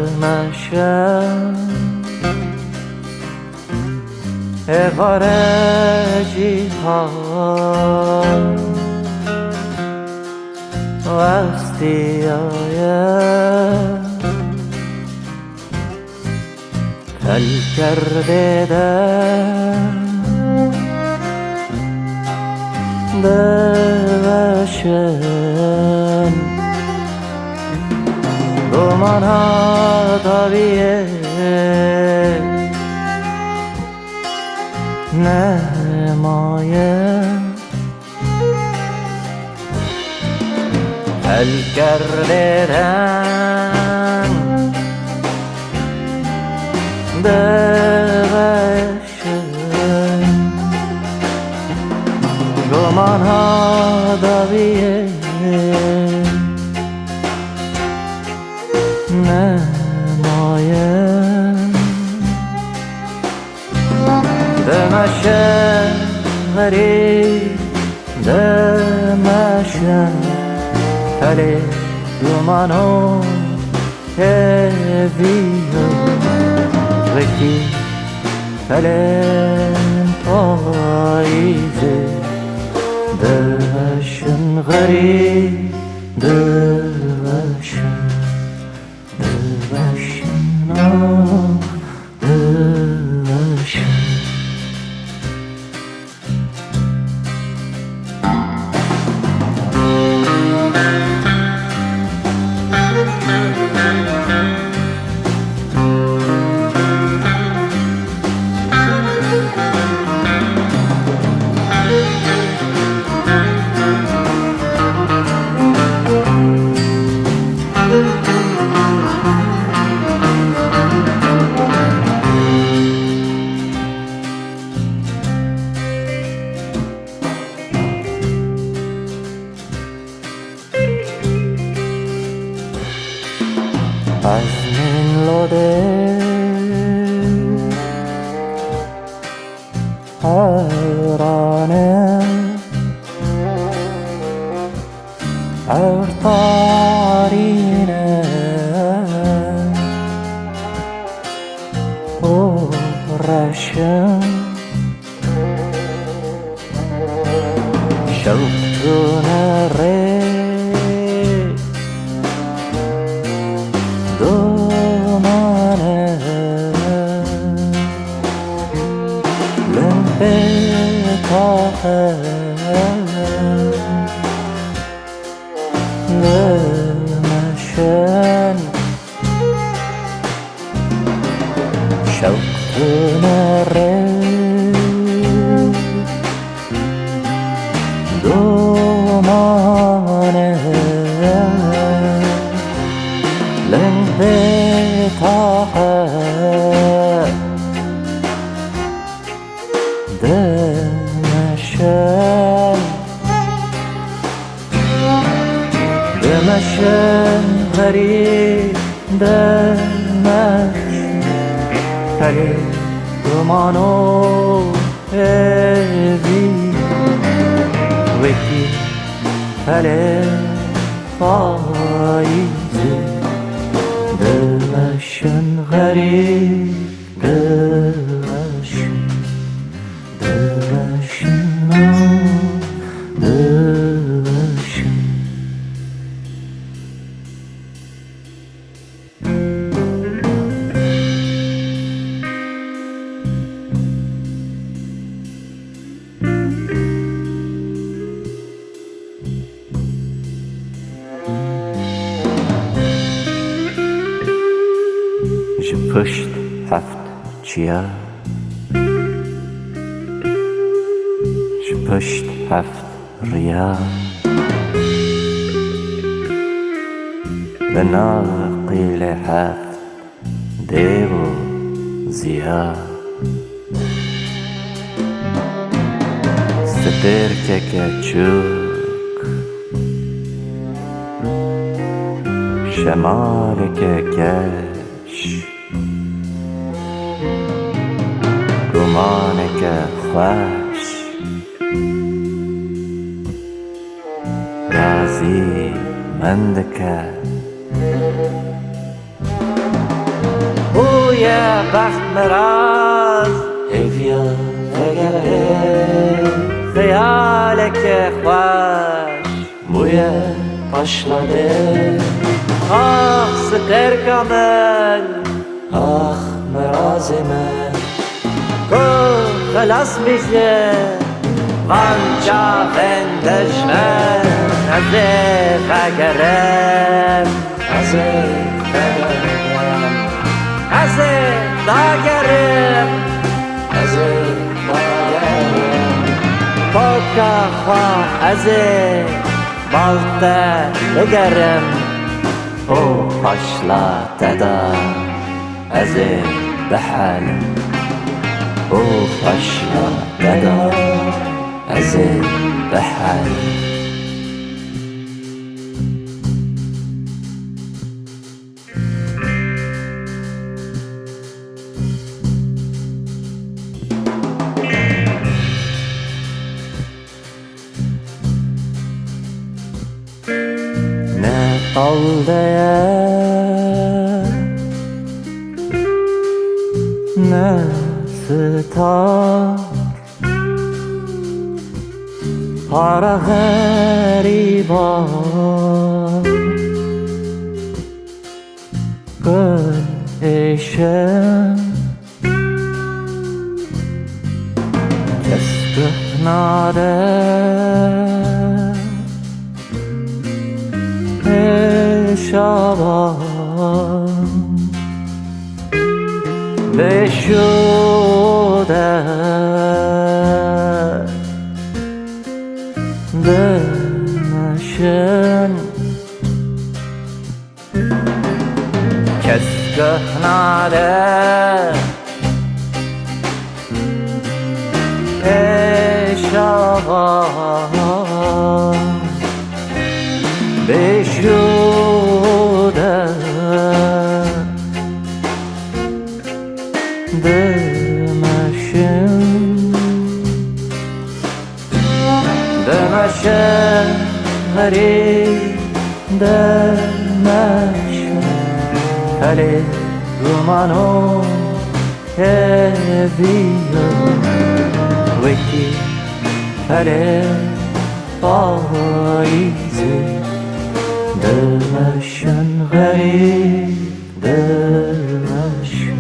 دمشم هوارجی ها وقتی آید تل کرده دوشن گمان ها داویه نمایه تل کرده دوشن گمان ها داویه نمایم دمشن غریب دمشن تله گمانو هویو وکی تله پاییزه دمشن غریب دمشن از من لوده حیرانه ارتارینه او رشم شوقتونه ره دمشن شوقتونه ره دومانه لنده طاقت دمشن دمشن غریب دمشن تله گمانو هوی وکی تله پاییزه دمشن غریب دمشن دمشن دمشن پشت هفت چیا پشت هفت ریا به ناقیل هفت دیو و زیا ستر که چوک شمال که کش گمان که خوش رازی من دکه بوی بخت مراز هیویا دگره خیال که خوش بوی پاشلاده آخ سقر کامل آخ مراز من گل خلاص بیشه وانجا فندشمن ازه فگرم ازه فگرم ازه داگرم ازه داگرم پاکا خواه ازه بالته بگرم او پاشلا دادا ازه بحالم او پاشلا دادا ازه بحالم نه aldeya ne star para gariban gül eşem kesbih nare شبان بشوده دمشن کسگه ناده شبان بشوده دمشن غریب دمشن هلی رومانو هفیو وکی هلی پاییزی دمشن غریب دمشن